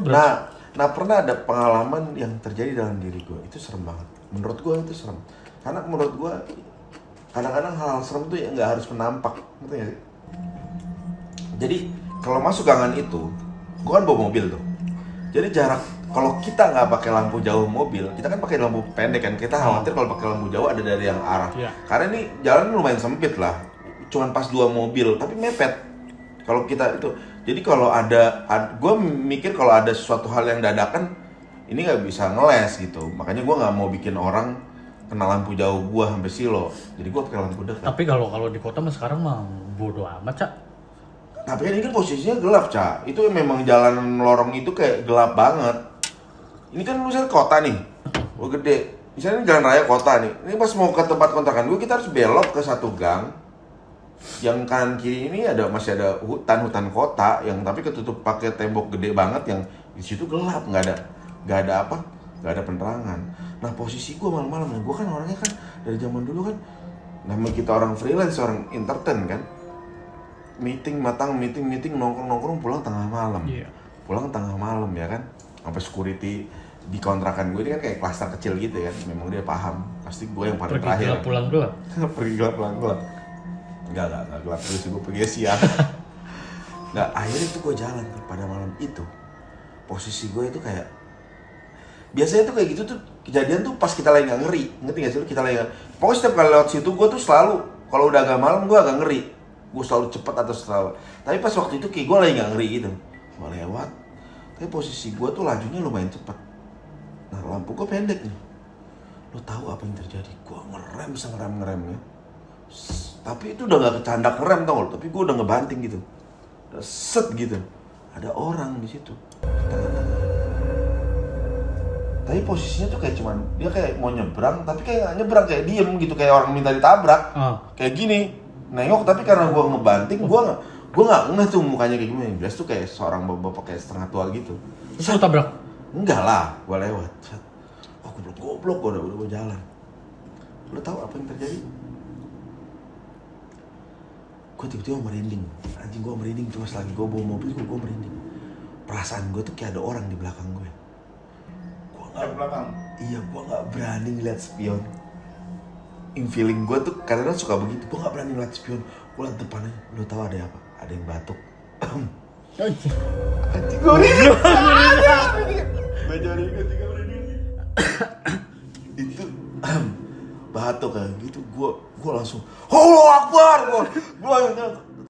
Nah pernah ada pengalaman yang terjadi dalam diri gue, itu serem banget. Menurut gue itu serem, karena menurut gue kadang-kadang hal-hal serem tuh ya nggak harus menampak, ngerti nggak sih? Jadi kalau masuk gangan itu, gue kan bawa mobil tuh. Jadi jarak, kalau kita nggak pakai lampu jauh mobil, kita kan pakai lampu pendek kan. Kita khawatir kalau pakai lampu jauh ada dari yang arah. Iya. Karena ini jalan lumayan sempit lah, cuman pas 2 mobil, tapi mepet. Kalau kita itu, jadi kalau gue mikir kalau ada sesuatu hal yang dadakan, ini nggak bisa ngeles gitu. Makanya gue nggak mau bikin orang kena lampu jauh gue sampai silo. Jadi gue pakai lampu dekat. Tapi kalau di kota mah sekarang mah bodo amat, Cak. Tapi kan ini kan posisinya gelap, Ca. Itu memang jalan lorong itu kayak gelap banget. Ini kan misalnya kota nih, gue gede. Misalnya ini jalan raya kota nih. Ini pas mau ke tempat kontrakan gue, kita harus belok ke satu gang. Yang kanan kiri ini masih ada hutan kota yang tapi ketutup pakai tembok gede banget yang di situ gelap, nggak ada penerangan. Nah posisi gue malam-malam, gue kan orangnya kan dari zaman dulu kan, namanya kita orang freelance, orang entertain kan. Meeting nongkrong pulang tengah malam. Iya. Pulang tengah malam ya kan. Sampai security di kontrakan gue ini kan kayak klaster kecil gitu kan. Memang dia paham. Pasti gue yang paling Pergi terakhir. gelap pulang gelap. Pergi gelap pulang gelap. Enggak gelap terus gue pergi siang. Enggak, akhirnya itu gue jalan pada malam itu. Posisi gue itu kayak biasanya tuh kayak gitu tuh kejadian tuh pas kita lagi nggak ngeri, ngerti nggak sih? Kita lagi pokoknya setiap kali lewat situ gue tuh selalu kalau udah agak malam gue agak ngeri. Gue selalu cepet atau selalu. Tapi pas waktu itu kayak gue lagi nggak ngeri gitu. Gue lewat, tapi posisi gue tuh lajunya lumayan cepet. Nah lampu gue pendek nih. Lo tahu apa yang terjadi? Gue ngerem ya. Tapi itu udah nggak kecandak ngerem tau lo. Tapi gue udah ngebanting gitu. Udah set gitu. Ada orang di situ. Tengah-tengah. Tapi posisinya tuh kayak cuman dia kayak mau nyebrang, tapi kayak nggak nyebrang, kayak diem gitu, kayak orang minta ditabrak. Kayak gini. Nengok, tapi karena gue ngebanting, gue nggak ngeh tuh mukanya kayak gimana. Biasa tuh kayak seorang bapak kayak setengah tua gitu. Terus lu tabrak? Enggak lah, gue lewat. Oh goblok, gue udah jalan. Lo tahu apa yang terjadi? Gue tiba-tiba merinding. Anjing gue merinding terus lagi. Gue bawa mobil, gue merinding. Perasaan gue tuh kayak ada orang di belakang gue. Gue nggak belakang. Iya, gue nggak berani ngeliat spion. Feeling gue tuh kadang-kadang suka begitu. Gue gak berani ngeliat spion. Gue liat depannya. Lo tau ada apa? Ada yang batuk. Anjing gue merinding. Gue cari juga merinding. Itu batuk kayak gitu. Gue langsung Allah Akbar. Gue langsung